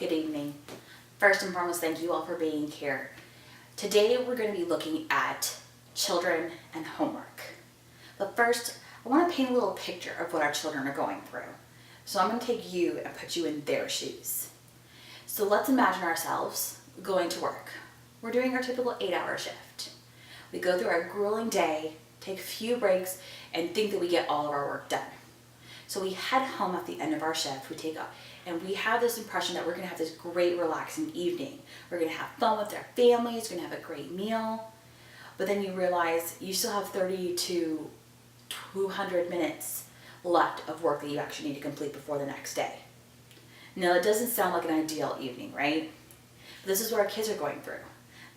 Good evening. First and foremost, thank you all for being here. Today we're going to be looking at children and homework. But first, I want to paint a little picture of what our children are going through. So I'm going to take you and put you in their shoes. So let's imagine ourselves going to work. We're doing our typical 8-hour shift. We go through our grueling day, take a few breaks, and think that we get all of our work done. So we head home at the end of our shift, and we have this impression that we're going to have this great relaxing evening. We're going to have fun with our families, we're going to have a great meal. But then you realize you still have 30 to 200 minutes left of work that you actually need to complete before the next day. Now, it doesn't sound like an ideal evening, right? But this is what our kids are going through.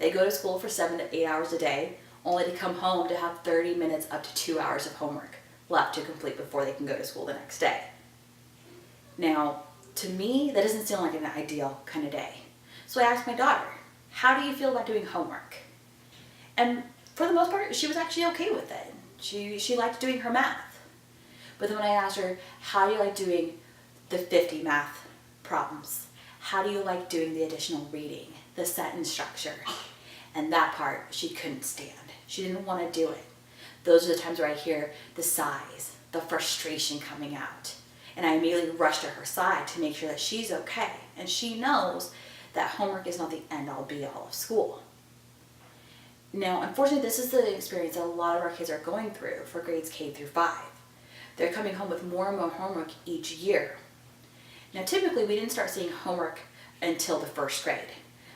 They go to school for 7 to 8 hours a day, only to come home to have 30 minutes up to 2 hours of homework left to complete before they can go to school the next day. Now, to me, that doesn't sound like an ideal kind of day. So I asked my daughter, how do you feel about doing homework? And for the most part, she was actually okay with it. She liked doing her math. But then when I asked her, how do you like doing the 50 math problems? How do you like doing the additional reading, the sentence structure? And that part she couldn't stand. She didn't want to do it. Those are the times where I hear the sighs, the frustration coming out. And I immediately rush to her side to make sure that she's okay. And she knows that homework is not the end-all be-all of school. Now, unfortunately, this is the experience that a lot of our kids are going through for grades K through 5. They're coming home with more and more homework each year. Now, typically, we didn't start seeing homework until the first grade.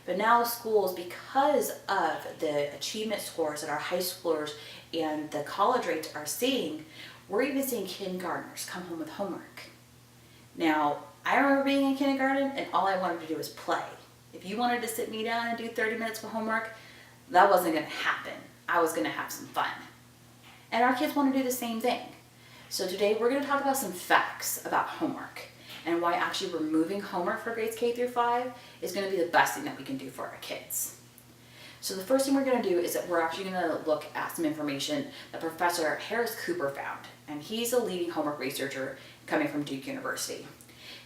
But now schools, because of the achievement scores that our high schoolers and the college rates are seeing, we're even seeing kindergartners come home with homework. Now, I remember being in kindergarten and all I wanted to do was play. If you wanted to sit me down and do 30 minutes of homework, that wasn't going to happen. I was going to have some fun. And our kids want to do the same thing. So today we're going to talk about some facts about homework and why actually removing homework for grades K through 5 is going to be the best thing that we can do for our kids. So the first thing we're going to do is that we're actually going to look at some information that Professor Harris Cooper found. And he's a leading homework researcher coming from Duke University.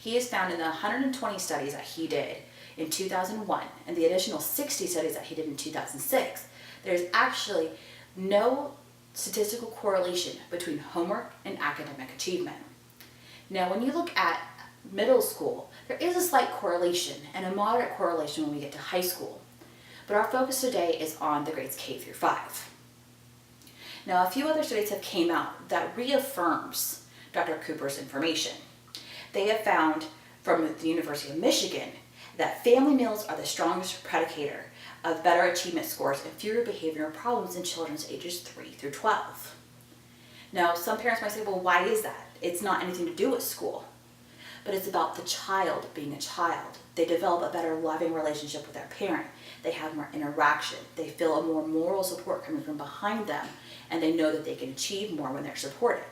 He has found in the 120 studies that he did in 2001 and the additional 60 studies that he did in 2006, there's actually no statistical correlation between homework and academic achievement. Now, when you look at middle school, there is a slight correlation and a moderate correlation when we get to high school. But our focus today is on the grades K through 5. Now, a few other studies have came out that reaffirms Dr. Cooper's information. They have found from the University of Michigan that family meals are the strongest predicator of better achievement scores and fewer behavioral problems in children's ages 3 through 12. Now, some parents might say, well, why is that? It's not anything to do with school. But it's about the child being a child. They develop a better loving relationship with their parent. They have more interaction. They feel a more moral support coming from behind them, and they know that they can achieve more when they're supported.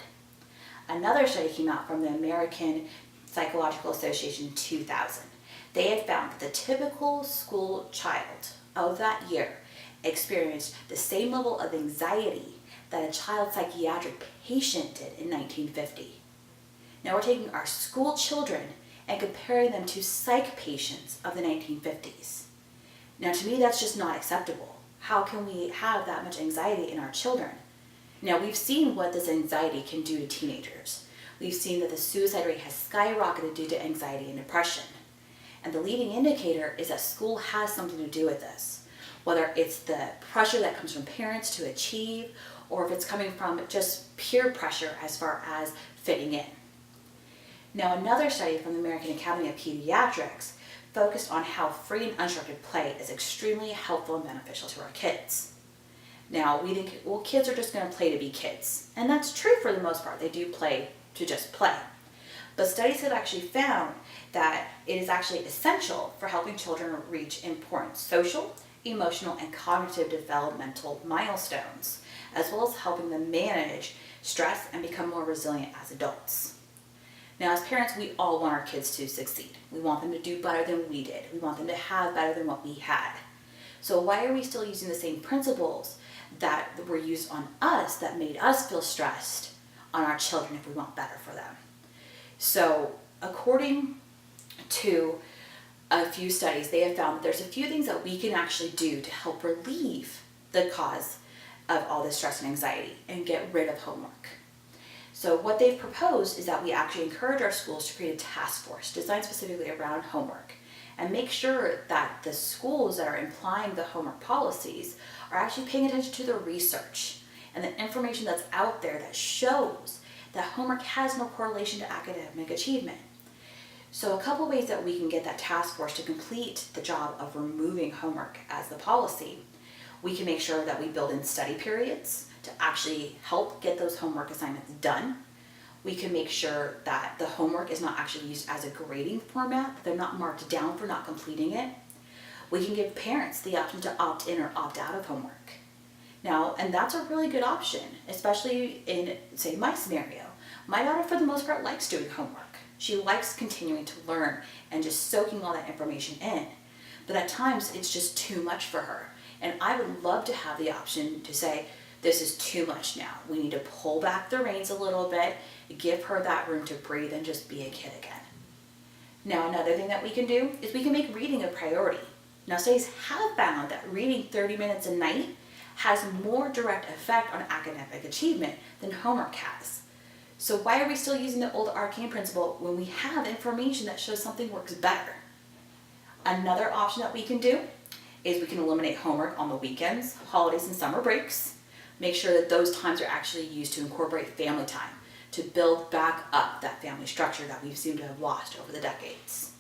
Another study came out from the American Psychological Association in 2000. They had found that the typical school child of that year experienced the same level of anxiety that a child psychiatric patient did in 1950. Now we're taking our school children and comparing them to psych patients of the 1950s. Now, to me, that's just not acceptable. How can we have that much anxiety in our children? Now, we've seen what this anxiety can do to teenagers. We've seen that the suicide rate has skyrocketed due to anxiety and depression. And the leading indicator is that school has something to do with this, whether it's the pressure that comes from parents to achieve, or if it's coming from just peer pressure as far as fitting in. Now, another study from the American Academy of Pediatrics focused on how free and unstructured play is extremely helpful and beneficial to our kids. Now, we think, well, kids are just going to play to be kids. And that's true for the most part. They do play to just play. But studies have actually found that it is actually essential for helping children reach important social, emotional, and cognitive developmental milestones, as well as helping them manage stress and become more resilient as adults. Now, as parents, we all want our kids to succeed. We want them to do better than we did. We want them to have better than what we had. So why are we still using the same principles that were used on us that made us feel stressed on our children if we want? we want better for them. So according to a few studies, they have found that there's a few things that we can actually do to help relieve the cause of all this stress and anxiety and get rid of homework. So what they've proposed is that we actually encourage our schools to create a task force designed specifically around homework and make sure that the schools that are implying the homework policies are actually paying attention to the research and the information that's out there that shows that homework has no correlation to academic achievement. So a couple ways that we can get that task force to complete the job of removing homework as the policy. We can make sure that we build in study periods to actually help get those homework assignments done. We can make sure that the homework is not actually used as a grading format, that they're not marked down for not completing it. We can give parents the option to opt in or opt out of homework. Now, and that's a really good option, especially in, say, my scenario. My daughter, for the most part, likes doing homework. She likes continuing to learn and just soaking all that information in. But at times, it's just too much for her. And I would love to have the option to say, this is too much now. We need to pull back the reins a little bit, give her that room to breathe and just be a kid again. Now, another thing that we can do is we can make reading a priority. Now, studies have found that reading 30 minutes a night has more direct effect on academic achievement than homework has. So why are we still using the old arcane principle when we have information that shows something works better? Another option that we can do is we can eliminate homework on the weekends, holidays, and summer breaks. Make sure that those times are actually used to incorporate family time, to build back up that family structure that we've seemed to have lost over the decades.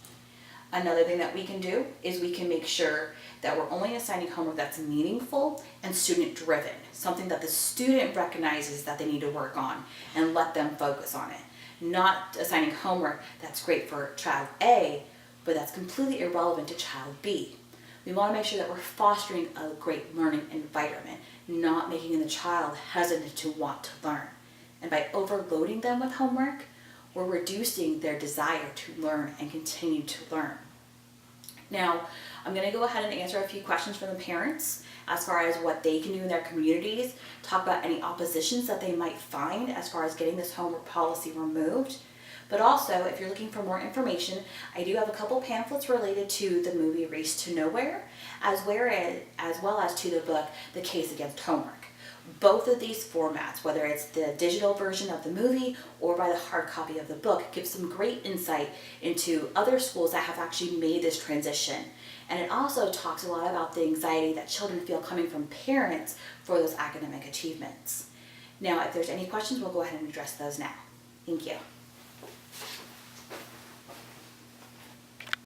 Another thing that we can do is we can make sure that we're only assigning homework that's meaningful and student-driven, something that the student recognizes that they need to work on and let them focus on it. Not assigning homework that's great for child A, but that's completely irrelevant to child B. We want to make sure that we're fostering a great learning environment, not making the child hesitant to want to learn. And by overloading them with homework, we're reducing their desire to learn and continue to learn. Now, I'm going to go ahead and answer a few questions from the parents as far as what they can do in their communities, talk about any oppositions that they might find as far as getting this homework policy removed. But also, if you're looking for more information, I do have a couple pamphlets related to the movie Race to Nowhere, as well as to the book The Case Against Homework. Both of these formats, whether it's the digital version of the movie or by the hard copy of the book, give some great insight into other schools that have actually made this transition. And it also talks a lot about the anxiety that children feel coming from parents for those academic achievements. Now, if there's any questions, we'll go ahead and address those now. Thank you.